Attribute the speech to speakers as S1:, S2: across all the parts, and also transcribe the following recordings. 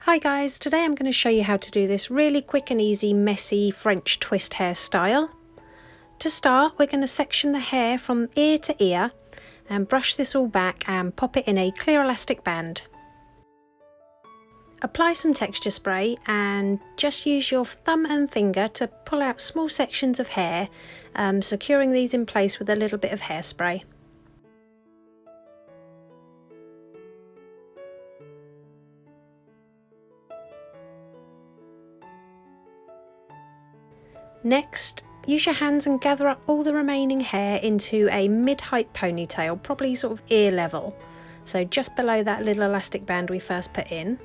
S1: Hi guys, today I'm going to show you how to do this really quick and easy messy French twist hairstyle. To start, we're going to section the hair from ear to ear and brush this all back and pop it in a clear elastic band. Apply some texture spray and just use your thumb and finger to pull out small sections of hair, securing these in place with a little bit of hairspray. Next, use your hands and gather up all the remaining hair into a mid-height ponytail, probably sort of ear level, so just below that little elastic band we first put in.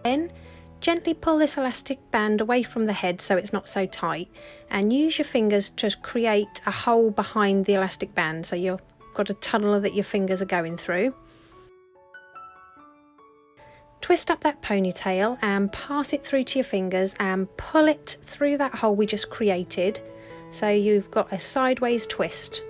S1: Then gently pull this elastic band away from the head so it's not so tight, and use your fingers to create a hole behind the elastic band so you've got a tunnel that your fingers are going through. Twist up that ponytail and pass it through to your fingers and pull it through that hole we just created so you've got a sideways twist.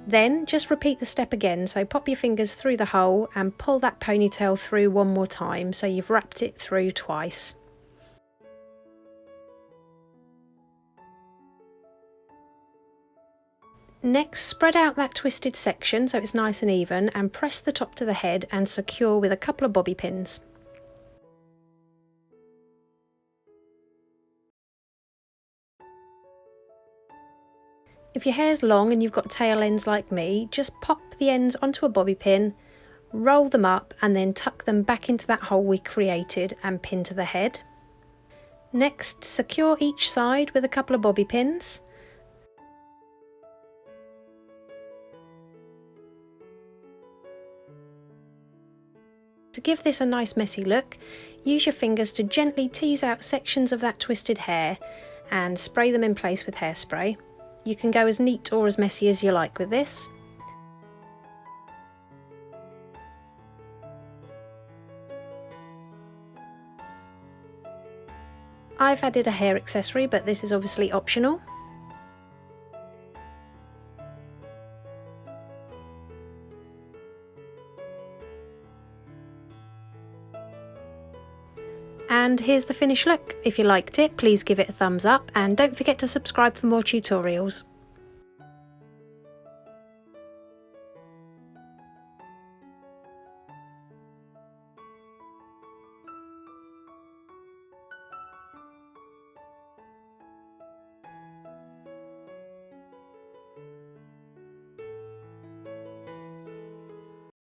S1: Then just repeat the step again, so pop your fingers through the hole and pull that ponytail through one more time so you've wrapped it through twice. Next, spread out that twisted section so it's nice and even and press the top to the head and secure with a couple of bobby pins. If your hair's long and you've got tail ends like me, just pop the ends onto a bobby pin, roll them up and then tuck them back into that hole we created and pin to the head. Next, secure each side with a couple of bobby pins. To give this a nice messy look, use your fingers to gently tease out sections of that twisted hair and spray them in place with hairspray. You can go as neat or as messy as you like with this. I've added a hair accessory, but this is obviously optional. And here's the finished look. If you liked it, please give it a thumbs up and don't forget to subscribe for more tutorials.